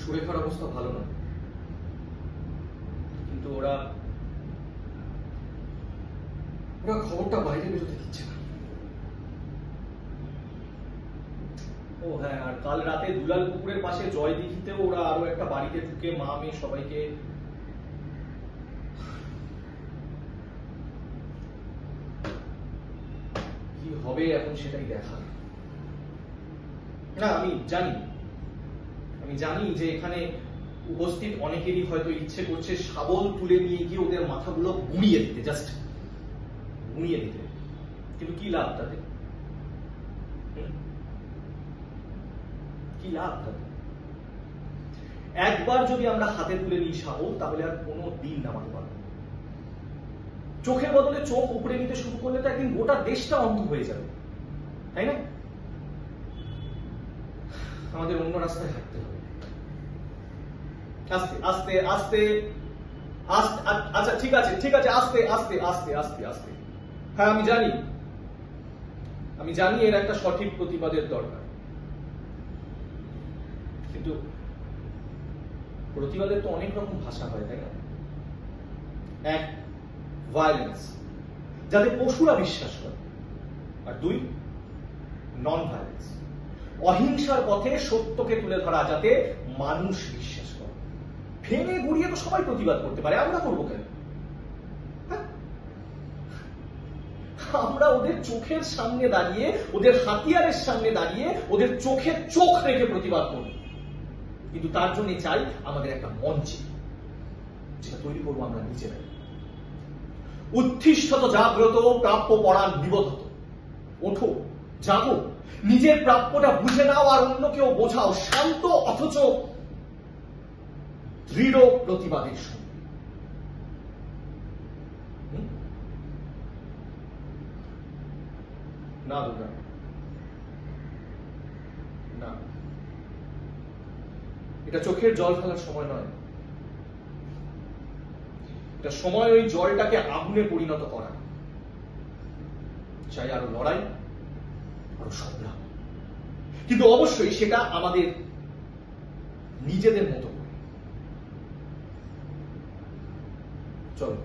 সুরেখার অবস্থা ভালো না, কিন্তু ওরা খবরটা বাইরে বেরোতে দিচ্ছে না। ও হ্যাঁ, আর কাল রাতে দুলাল পুকুরের পাশে জয়দিঘিতেও ওরা আরো একটা বাড়িতে ঢুকে মা মেয়ে সবাইকে কি হবে এখন সেটাই দেখার। না আমি জানি যে এখানে উপস্থিত অনেকেরই হয়তো ইচ্ছে করছে শাবল তুলে নিয়ে গিয়ে ওদের মাথাগুলো গুঁড়িয়ে দিতে, জাস্ট গুঁড়িয়ে দিতে, কিন্তু কি লাভ তাতে? কি লাভ তাতে? একবার যদি আমরা হাতে তুলে নিই শাবল, তাহলে আর কোনো দিন নামাতে পারবো। চোখের বদলে চোখ উপরে নিতে শুরু করলে তো একদিন গোটা দেশটা অন্ধ হয়ে যাবে, তাই না? আমাদের অন্য রাস্তায় হাঁটতে হবে, আস্তে আস্তে আস্তে আস্তে। আচ্ছা ঠিক আছে আস্তে আস্তে আস্তে আস্তে আস্তে। হ্যাঁ আমি জানি এর একটা সঠিক প্রতিবাদের দরকার, কিন্তু প্রতিবাদের তো অনেক রকম ভাষা হয়, তাই না? এক, ভায়োলেন্স, যাতে পশুরা বিশ্বাস করে, আর দুই, নন ভায়োলেন্স, অহিংসার পথে সত্যকে তুলে ধরা যাতে মানুষ বিশ্বাস করে। ভেঙে গুড়িয়ে তো সবাই প্রতিবাদ করতে পারে, আমরা করবো কেন? আমরা ওদের চোখের সামনে দাঁড়িয়ে, ওদের হাতিয়ারের সামনে দাঁড়িয়ে, ওদের চোখে চোখ রেখে প্রতিবাদ করব, কিন্তু তার জন্য চাই আমাদের একটা মঞ্চ, যেটা তৈরি করবো আমরা নিজেরাই। উত্থিষ্ঠত জাগ্রত, প্রাপ্য পরাণ নিবোধত। ওঠো, জাগো, নিজের প্রাপ্যটা বুঝে নাও আর অন্যকেও বোঝাও, শান্ত অথচ দৃঢ় প্রতিবাদের সঙ্গে। না দুর্গা, না, এটা চোখের জল ফেলার সময় নয়, এটা সময় ওই জলটাকে আগুনে পরিণত করা। চাই আরো লড়াই, আরো সংগ্রাম, কিন্তু অবশ্যই সেটা আমাদের নিজেদের মতো করে। চলো।